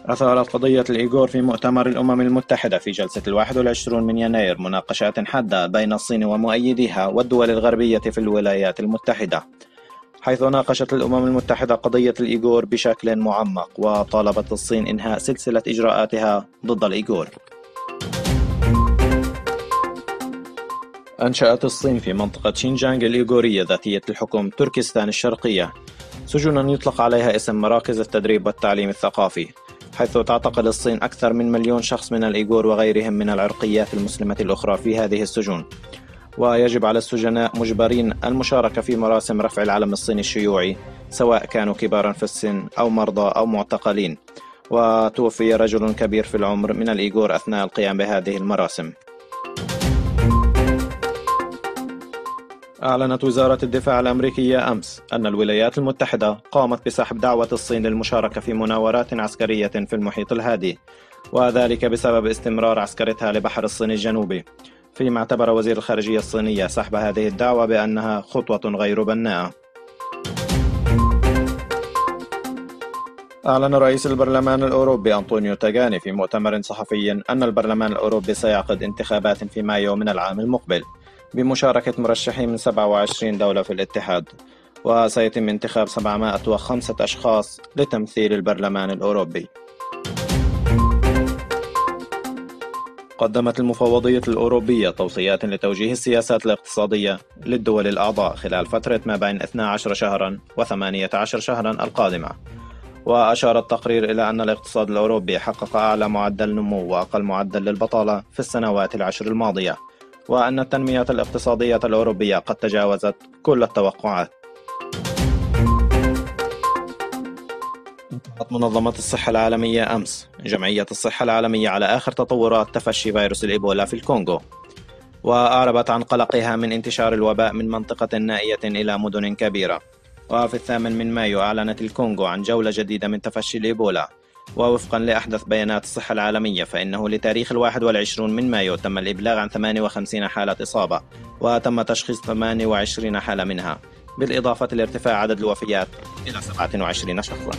أثارت قضية الإيغور في مؤتمر الأمم المتحدة في جلسة 21 من يناير مناقشات حادة بين الصين ومؤيديها والدول الغربية في الولايات المتحدة، حيث ناقشت الأمم المتحدة قضية الإيغور بشكل معمق، وطالبت الصين إنهاء سلسلة إجراءاتها ضد الإيغور. أنشأت الصين في منطقة شينجانغ الإيغورية ذاتية الحكم تركستان الشرقية سجونا يطلق عليها اسم مراكز التدريب والتعليم الثقافي، حيث تعتقل الصين أكثر من 1,000,000 شخص من الإيغور وغيرهم من العرقيات المسلمة الأخرى في هذه السجون، ويجب على السجناء مجبرين المشاركة في مراسم رفع العلم الصيني الشيوعي سواء كانوا كبارا في السن أو مرضى أو معتقلين. وتوفي رجل كبير في العمر من الإيغور أثناء القيام بهذه المراسم. أعلنت وزارة الدفاع الأمريكية أمس أن الولايات المتحدة قامت بسحب دعوة الصين للمشاركة في مناورات عسكرية في المحيط الهادي، وذلك بسبب استمرار عسكرتها لبحر الصين الجنوبي، فيما اعتبر وزير الخارجية الصينية سحب هذه الدعوة بأنها خطوة غير بناءة. أعلن رئيس البرلمان الأوروبي أنطونيو تاجاني في مؤتمر صحفي أن البرلمان الأوروبي سيعقد انتخابات في مايو من العام المقبل بمشاركة مرشحين من 27 دولة في الاتحاد، وسيتم انتخاب 705 أشخاص لتمثيل البرلمان الأوروبي. قدمت المفوضية الأوروبية توصيات لتوجيه السياسات الاقتصادية للدول الأعضاء خلال فترة ما بين 12 شهرا و18 شهرا القادمة، وأشار التقرير إلى أن الاقتصاد الأوروبي حقق أعلى معدل نمو وأقل معدل للبطالة في السنوات العشر الماضية، وأن التنمية الاقتصادية الأوروبية قد تجاوزت كل التوقعات. انتهت منظمة الصحة العالمية أمس جمعية الصحة العالمية على آخر تطورات تفشي فيروس الإيبولا في الكونغو، وأعربت عن قلقها من انتشار الوباء من منطقة نائية إلى مدن كبيرة. وفي 8 مايو أعلنت الكونغو عن جولة جديدة من تفشي الإيبولا، ووفقا لأحدث بيانات الصحة العالمية فإنه لتاريخ 21 مايو تم الإبلاغ عن 58 حالة إصابة، وتم تشخيص 28 حالة منها، بالإضافة لارتفاع عدد الوفيات إلى 27 شخصا.